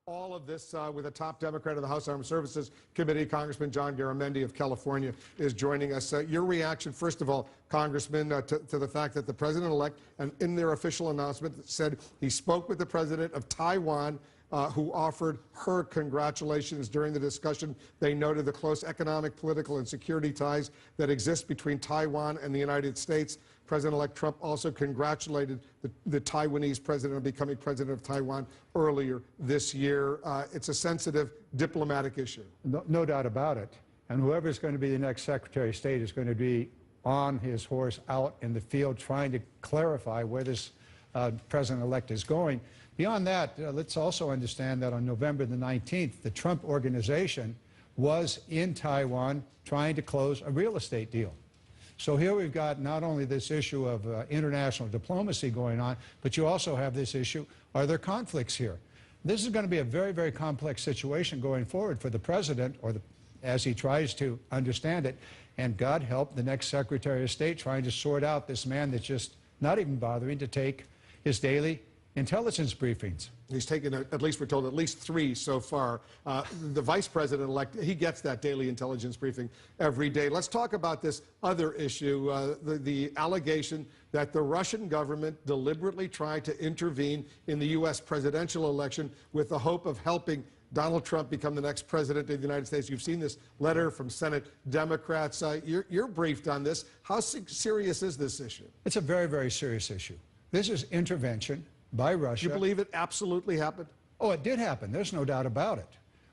All of this with a top Democrat of the House Armed Services Committee, Congressman John Garamendi of California, is joining us. Your reaction, first of all, Congressman, to the fact that the president-elect, and in their official announcement, said he spoke with the president of Taiwan, who offered her congratulations during the discussion. They noted the close economic, political, and security ties that exist between Taiwan and the United States. President-elect Trump also congratulated the Taiwanese president on becoming president of Taiwan earlier this year. It's a sensitive diplomatic issue. No doubt about it. And whoever's going to be the next Secretary of State is going to be on his horse out in the field trying to clarify where this president-elect is going. Beyond that, let's also understand that on November the 19th, the Trump organization was in Taiwan trying to close a real estate deal. So here we've got not only this issue of international diplomacy going on, but you also have this issue, are there conflicts here? This is going to be a very, very complex situation going forward for the president, or as he tries to understand it, and God help the next Secretary of State trying to sort out this man that's just not even bothering to take his daily intelligence briefings. He's taken, at least we're told, at least 3 so far. The vice president-elect, he gets that daily intelligence briefing every day. Let's talk about this other issue, the allegation that the Russian government deliberately tried to intervene in the U.S. presidential election with the hope of helping Donald Trump become the next president of the United States. You've seen this letter from Senate Democrats. You're briefed on this. How serious is this issue? It's a very, very serious issue. This is intervention by Russia. You believe it absolutely happened? Oh, it did happen. There's no doubt about it.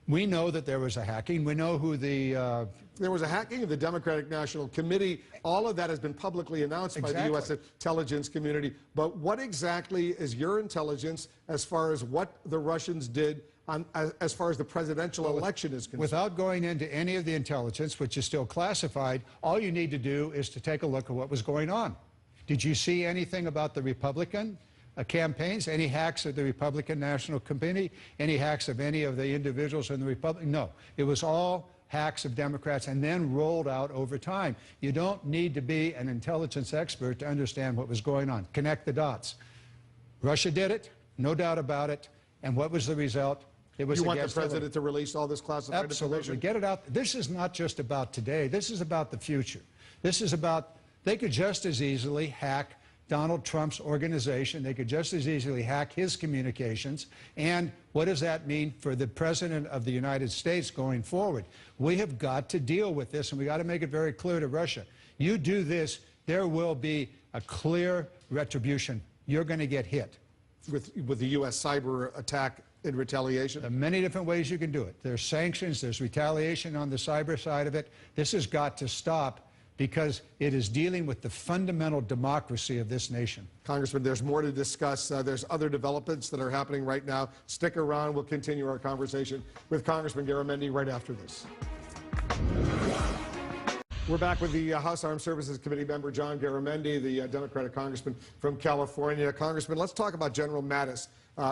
We know that there was a hacking. We know who the... There was a hacking of the Democratic National Committee. All of that has been publicly announced by the U.S. intelligence community. But what exactly is your intelligence as far as what the Russians did as far as the presidential election is concerned? Without going into any of the intelligence, which is still classified, all you need to do is to take a look at what was going on. Did you see anything about the Republican campaigns, any hacks of the Republican National Committee, any hacks of any of the individuals in the Republican? No, it was all hacks of Democrats and then rolled out over time. You don't need to be an intelligence expert to understand what was going on. Connect the dots. Russia did it, no doubt about it. And what was the result? It was you want the president to release all this classified information? Absolutely. Get it out. This is not just about today. This is about the future. This is about, they could just as easily hack Donald Trump's organization. They could just as easily hack his communications. And what does that mean for the President of the United States going forward? We have got to deal with this, and we got to make it very clear to Russia. You do this, there will be a clear retribution. You're going to get hit. With the U.S. cyber attack in retaliation? There are many different ways you can do it. There's sanctions, there's retaliation on the cyber side of it. This has got to stop, because it is dealing with the fundamental democracy of this nation. Congressman, there's more to discuss. There's other developments that are happening right now. Stick around. We'll continue our conversation with Congressman Garamendi right after this. We're back with the House Armed Services Committee member, John Garamendi, the Democratic congressman from California. Congressman, let's talk about General Mattis,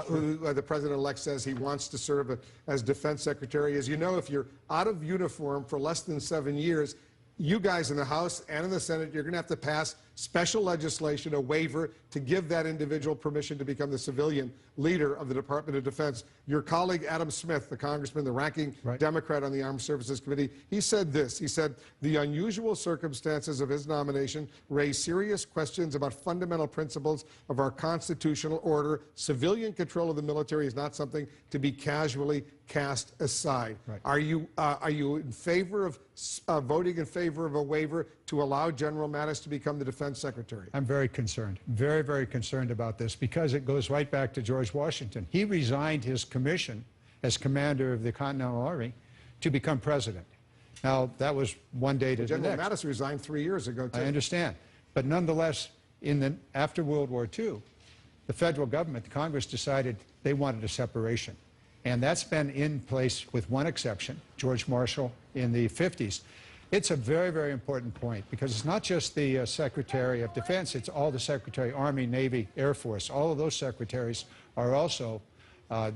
who the president-elect says he wants to serve as defense secretary. As you know, if you're out of uniform for less than 7 years, you guys in the House and in the Senate, you're going to have to pass special legislation, a waiver, to give that individual permission to become the civilian leader of the Department of Defense. Your colleague, Adam Smith, the congressman, the ranking Democrat on the Armed Services Committee, he said this. He said, the unusual circumstances of his nomination raise serious questions about fundamental principles of our constitutional order. Civilian control of the military is not something to be casually cast aside. Are you in favor of voting in favor of a waiver to allow General Mattis to become the defense secretary? I'm very concerned, very, very concerned about this, because it goes right back to George Washington. He resigned his commission as commander of the Continental Army to become president. Now, that was one day to the next. General Mattis resigned 3 years ago, too. I understand. But nonetheless, after World War II, the federal government, the Congress, decided they wanted a separation. And that's been in place with one exception, George Marshall in the 50s. It's a very, very important point, because it's not just the Secretary of Defense, it's all the Secretary, Army, Navy, Air Force. All of those secretaries are also,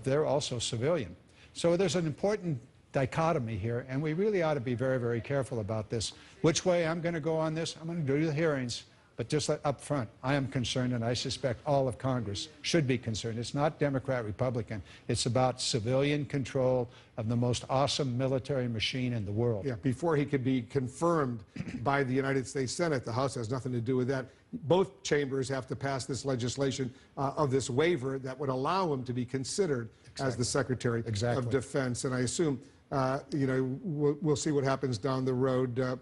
they're also civilian. So there's an important dichotomy here, and we really ought to be very, very careful about this. Which way I'm going to go on this? I'm going to do the hearings. But just up front, I am concerned, and I suspect all of Congress should be concerned. It's not Democrat, Republican. It's about civilian control of the most awesome military machine in the world. Yeah, before he could be confirmed by the United States Senate, the House has nothing to do with that. Both chambers have to pass this legislation of this waiver that would allow him to be considered as the Secretary of Defense. And I assume, you know, we'll see what happens down the road.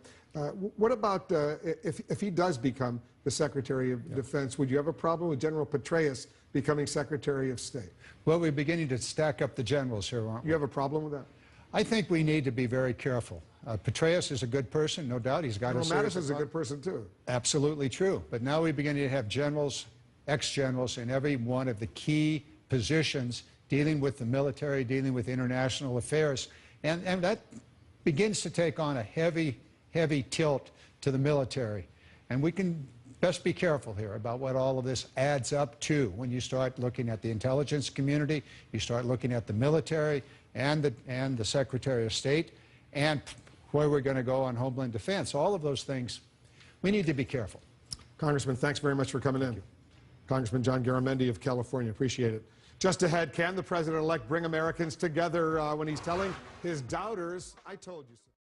What about if he does become the Secretary of Defense? Would you have a problem with General Petraeus becoming Secretary of State? Well, we're beginning to stack up the generals here, aren't we? You have a problem with that? I think we need to be very careful. Petraeus is a good person, no doubt. He's got Well, Mattis is a good person, too. Absolutely true. But now we're beginning to have generals, ex-generals in every one of the key positions dealing with the military, dealing with international affairs. And that begins to take on a heavy tilt to the military. And we can best be careful here about what all of this adds up to when you start looking at the intelligence community, you start looking at the military and the Secretary of State, and where we're going to go on Homeland Defense. All of those things, we need to be careful. Congressman, thanks very much for coming in. Congressman John Garamendi of California, appreciate it. Just ahead, can the president-elect bring Americans together when he's telling his doubters, I told you so?